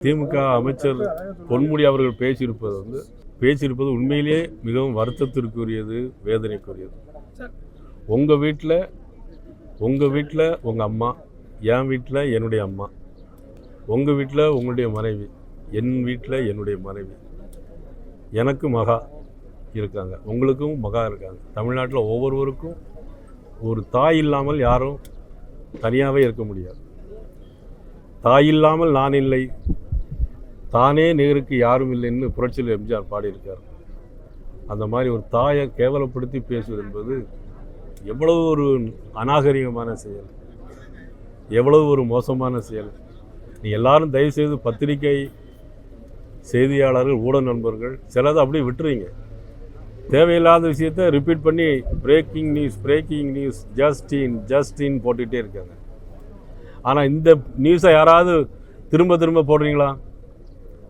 திமுக அமைச்சர் பொன்முடி அவர்கள் பேசியிருப்பது உண்மையிலேயே மிகவும் வருத்தத்திற்குரியது, வேதனைக்குரியது. உங்கள் வீட்டில் உங்கள் அம்மா, என் வீட்டில் என்னுடைய அம்மா, உங்கள் வீட்டில் உங்களுடைய மனைவி, என் வீட்டில் என்னுடைய மனைவி, எனக்கு மகா இருக்காங்க, உங்களுக்கும் மகா இருக்காங்க. தமிழ்நாட்டில் ஒவ்வொருவருக்கும் ஒரு தாய் இல்லாமல் யாரும் தனியாகவே இருக்க முடியாது. தாய் இல்லாமல் நான் இல்லை, தானே நேருக்கு யாரும் இல்லைன்னு புரட்சியில் எம்ஜிஆர் பாடியிருக்கார். அந்த மாதிரி ஒரு தாயை கேவலப்படுத்தி பேசுவது என்பது எவ்வளவு ஒரு அநாகரிகமான செயல், எவ்வளவு ஒரு மோசமான செயல். நீ எல்லாரும் தயவுசெய்து பத்திரிகை செய்தியாளர்கள், ஊடக நண்பர்கள் சிலதை அப்படியே விட்டுறீங்க. தேவையில்லாத விஷயத்தை ரிப்பீட் பண்ணி பிரேக்கிங் நியூஸ் ஜஸ்டின் போட்டுக்கிட்டே இருக்காங்க. ஆனால் இந்த நியூஸை யாராவது திரும்ப போடுறீங்களா?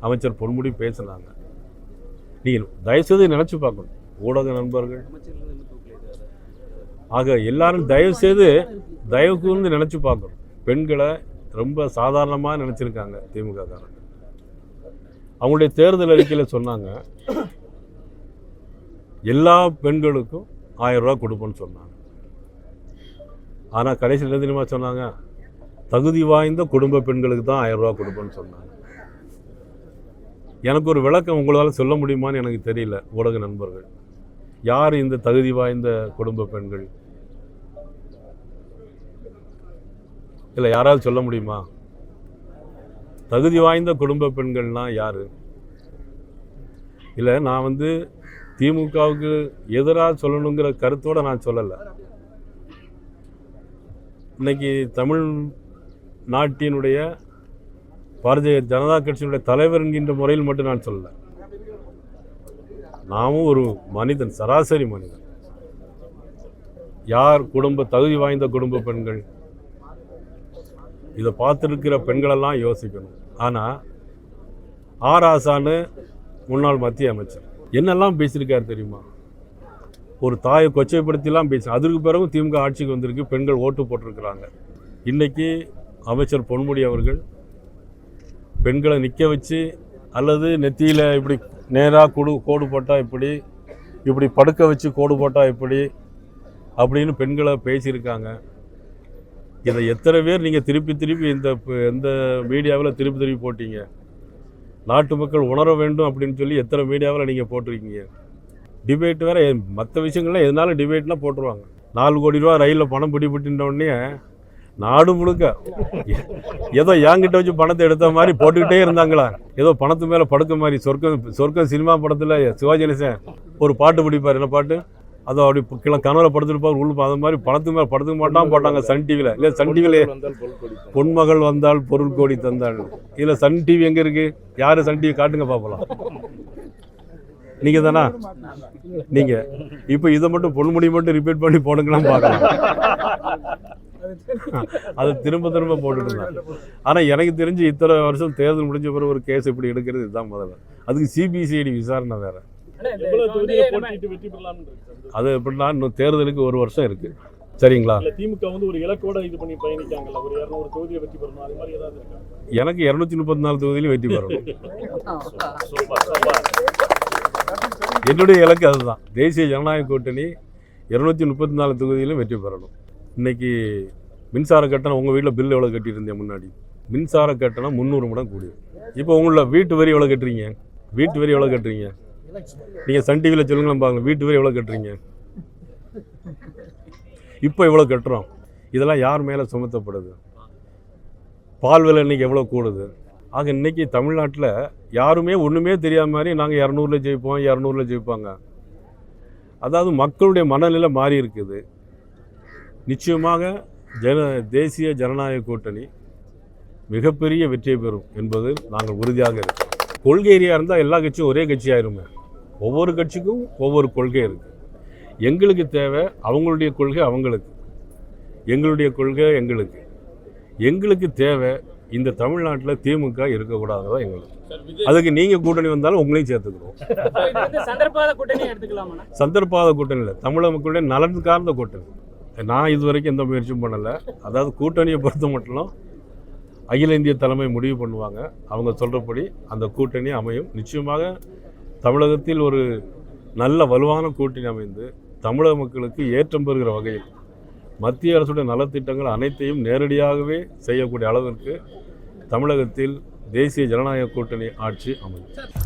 அமைச்சர் பொன்முடி பேசினாங்க. நீங்கள் தயவுசெய்து நினச்சி பார்க்கணும், ஊடக நண்பர்கள் ஆக எல்லாரும் தயவுக்கு நினச்சி பார்க்கணும். பெண்களை ரொம்ப சாதாரணமாக நினச்சிருக்காங்க திமுக காரங்க. அவங்களுடைய தேர்தல் அறிக்கையில் சொன்னாங்க, எல்லா பெண்களுக்கும் 1000 ரூபா கொடுப்போன்னு சொன்னாங்க. ஆனால் கடைசியில் என்ன தெரியுமா சொன்னாங்க? தகுதி வாய்ந்த குடும்ப பெண்களுக்கு தான் 1000 ரூபா கொடுப்போன்னு சொன்னாங்க. எனக்கு ஒரு விளக்கம் உங்களால் சொல்ல முடியுமான்னு எனக்கு தெரியல. ஊடக நண்பர்கள், யார் இந்த தகுதி வாய்ந்த குடும்ப பெண்கள்? இல்லை, யாராவது சொல்ல முடியுமா? தகுதி வாய்ந்த குடும்ப பெண்கள்னா யார்? இல்லை, நான் திமுகவுக்கு எதிராக சொல்லணுங்கிற கருத்தோடு நான் சொல்லலை. இன்னைக்கு தமிழ் நாட்டினுடைய பாரதிய ஜனதா கட்சியினுடைய தலைவர் என்கின்ற முறையில் மட்டும் நான் சொல்லலை. நாமும் ஒரு மனிதன், சராசரி மனிதன். யார் தகுதி வாய்ந்த குடும்ப பெண்கள்? இதை பார்த்துருக்கிற பெண்களெல்லாம் யோசிக்கணும். ஆனால் ஆசான்னு முன்னாள் மத்திய அமைச்சர் என்னெல்லாம் பேசியிருக்காரு தெரியுமா? ஒரு தாயை கொச்சைப்படுத்திலாம் பேச. அதற்கு பிறகு திமுக ஆட்சிக்கு வந்திருக்கு, பெண்கள் ஓட்டு போட்டிருக்கிறாங்க. இன்றைக்கி அமைச்சர் பொன்முடி அவர்கள் பெண்களை நிற்க வச்சு அல்லது நெத்தியில் இப்படி நேராக கோடு போட்டால் இப்படி படுக்க வச்சு கோடு போட்டால் அப்படின்னு பெண்களை பேசியிருக்காங்க. இதை எத்தனை பேர் நீங்கள் திருப்பி இந்த மீடியாவில் திருப்பி போட்டீங்க? நாட்டு மக்கள் உணர வேண்டும் அப்படின்னு சொல்லி எத்தனை மீடியாவில் நீங்கள் போட்டிருக்கீங்க? டிபேட் வேறு, மற்ற விஷயங்கள்லாம் எதனாலும் டிபேட்லாம் போட்டுருவாங்க. 4 கோடி ரூபா ரயிலில் பணம் பிடிபட்டுனோடனே நாடு முழுக்க ஏதோ என்கிட்ட வச்சு பணத்தை எடுத்த மாதிரி போட்டுக்கிட்டே இருந்தாங்களா? ஏதோ பணத்து மேலே படுக்க மாதிரி. சொர்க்கம் சினிமா படத்தில் சிவாஜி கணேசன் ஒரு பாட்டு பிடிப்பார். என்ன பாட்டு? அதோ அப்படி கனவுல படுத்துருப்பார் உள்ள. அது மாதிரி பணத்து மேலே படுத்துக்க மாட்டான் போட்டாங்க சன் டிவியில். இல்லை, சன் டிவியில் பொன்மகள் வந்தால் பொருள் கோடி தந்தாள். இதில் சன் டிவி எங்கே இருக்குது? யார் சன் டிவி காட்டுங்க பார்க்கலாம். நீங்கள் தானா? நீங்கள் இப்போ இதை மட்டும் பொன்முடி மட்டும் ரிப்பீட் பண்ணி போடுங்களான்னு பார்க்கலாம். அதை திரும்ப போட்டுட்டு இருந்தாங்க. ஆனால் எனக்கு தெரிஞ்சு இத்தனை வருஷம் தேர்தல் முடிஞ்ச பிறகு ஒரு கேஸ் இப்படி எடுக்கிறது இதுதான் முதல்ல. அதுக்கு சிபிசிஐடி விசாரணை வேற. அது எப்படின்னா இன்னும் தேர்தலுக்கு 1 வருஷம் இருக்கு. சரிங்களா? திமுக ஒரு இலக்கோட இது பண்ணி பயணிக்காங்கல்ல, ஒரு 200 தொகுதியை வெற்றி பெறணும், அது மாதிரி ஏதாவது இருக்கா? எனக்கு 234 தொகுதியிலும் வெற்றி பெறணும். என்னுடைய இலக்கு அதுதான். தேசிய ஜனநாயக கூட்டணி 234 தொகுதியிலும் வெற்றி பெறணும். இன்னைக்கு மின்சார கட்டணம், உங்கள் வீட்டில் பில் எவ்வளோ கட்டியிருந்தேன் முன்னாடி? மின்சார கட்டணம் 300 மடங்கு கூடியது. இப்போ உங்களோட வீட்டு வரி எவ்வளோ கட்டுறீங்க? நீங்கள் சன் டிவியில் சொல்லுங்களேன் பாருங்க, வீட்டு வரி எவ்வளோ கட்டுறீங்க? இப்போ எவ்வளோ கட்டுறோம்? இதெல்லாம் யார் மேலே சுமத்தப்படுது? பால் விலை இன்றைக்கி எவ்வளோ கூடுது? ஆக இன்றைக்கி தமிழ்நாட்டில் யாருமே ஒன்றுமே தெரியாத மாதிரி நாங்கள் 200ல் ஜெயிப்போம், 200ல் ஜெயிப்பாங்க. அதாவது மக்களுடைய மனநிலை மாறி இருக்குது. நிச்சயமாக தேசிய ஜனநாயக கூட்டணி மிகப்பெரிய வெற்றியை பெறும் என்பது நாங்கள் உறுதியாக இருக்கோம். கொள்கை ஏரியா இருந்தால் எல்லா கட்சியும் ஒரே கட்சியாயிருமே. ஒவ்வொரு கட்சிக்கும் ஒவ்வொரு கொள்கை இருக்குது. எங்களுக்கு தேவை அவங்களுடைய கொள்கை அவங்களுக்கு, எங்களுடைய கொள்கை எங்களுக்கு. எங்களுக்கு தேவை இந்த தமிழ்நாட்டில் திமுக இருக்கக்கூடாதுதான் எங்களுக்கு. அதுக்கு நீங்கள் கூட்டணி வந்தாலும் உங்களையும் சேர்த்துக்கிறோம். சந்தர்ப்பாத கூட்டணி இல்லை, தமிழக மக்களுடைய நலன் சார்ந்த கூட்டணி. நான் இது வரைக்கும் எந்த முயற்சியும் பண்ணலை. அதாவது கூட்டணியை பொறுத்த மட்டும் அகில இந்திய தலைமை முடிவு பண்ணுவாங்க. அவங்க சொல்கிறபடி அந்த கூட்டணி அமையும். நிச்சயமாக தமிழகத்தில் ஒரு நல்ல வலுவான கூட்டணி அமைந்து தமிழக மக்களுக்கு ஏற்றம் பெறுகிற வகையில் மத்திய அரசுடைய நலத்திட்டங்கள் அனைத்தையும் நேரடியாகவே செய்யக்கூடிய அளவிற்கு தமிழகத்தில் தேசிய ஜனநாயக கூட்டணி ஆட்சி அமையும்.